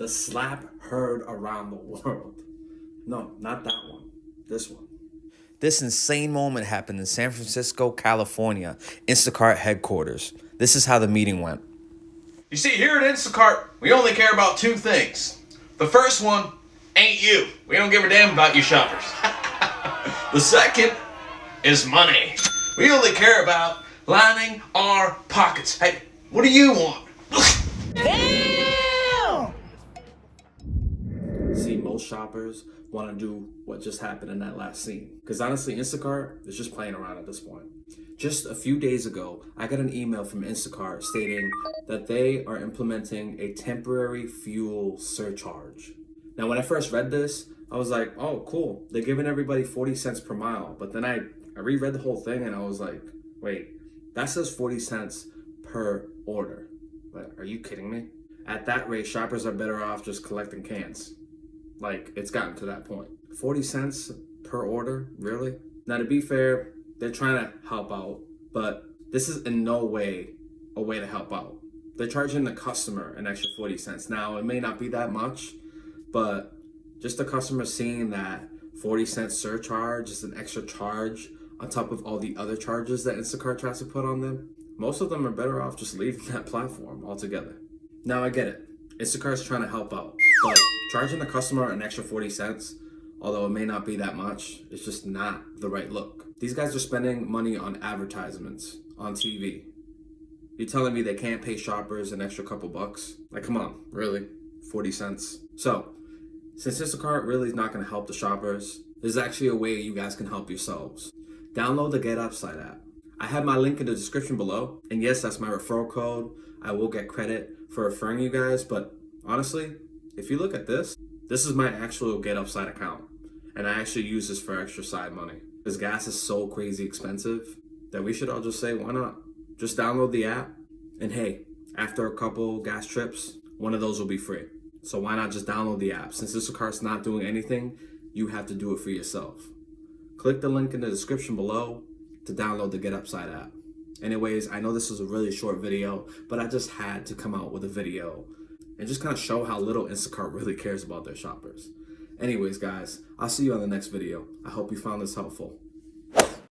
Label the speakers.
Speaker 1: slap heard around the world. No, not that one. This one.
Speaker 2: This insane moment happened in San Francisco, California, Instacart headquarters. This is how the meeting went.
Speaker 3: You see, here at Instacart, we only care about two things. The first one ain't you. We don't give a damn about you shoppers. The second is money. We only care about lining our pockets. Hey, what do you want?
Speaker 4: Damn!
Speaker 1: See, most shoppers want to do what just happened in that last scene. Because honestly, Instacart is just playing around at this point. Just a few days ago, I got an email from Instacart stating that they are implementing a temporary fuel surcharge. Now, when I first read this, I was like, oh, cool. They're giving everybody 40 cents per mile. But then I reread the whole thing and I was like, wait, that says 40 cents per order. But are you kidding me? At that rate, shoppers are better off just collecting cans. Like, it's gotten to that point. 40 cents per order? Really? Now, to be fair, they're trying to help out, but this is in no way a way to help out. They're charging the customer an extra 40 cents. Now, it may not be that much, but just the customer seeing that 40 cent surcharge is an extra charge on top of all the other charges that Instacart tries to put on them, most of them are better off just leaving that platform altogether. Now, I get it. Instacart's trying to help out, but charging the customer an extra 40 cents, although it may not be that much, it's just not the right look. These guys are spending money on advertisements, on TV. You're telling me they can't pay shoppers an extra couple bucks? Like, come on, really? 40 cents? So, since Instacart really is not going to help the shoppers, there's actually a way you guys can help yourselves. Download the Get Upside app. I have my link in the description below, and yes, that's my referral code. I will get credit for referring you guys, but honestly, if you look at this, this is my actual Get Upside account, and I actually use this for extra side money. Because gas is so crazy expensive that we should all just say, why not? Just download the app, and hey, after a couple gas trips, one of those will be free. So why not just download the app? Since Instacart's not doing anything, you have to do it for yourself. Click the link in the description below to download the Get Upside app. Anyways, I know this was a really short video, but I just had to come out with a video and just kind of show how little Instacart really cares about their shoppers. Anyways, guys, I'll see you on the next video. I hope you found this helpful.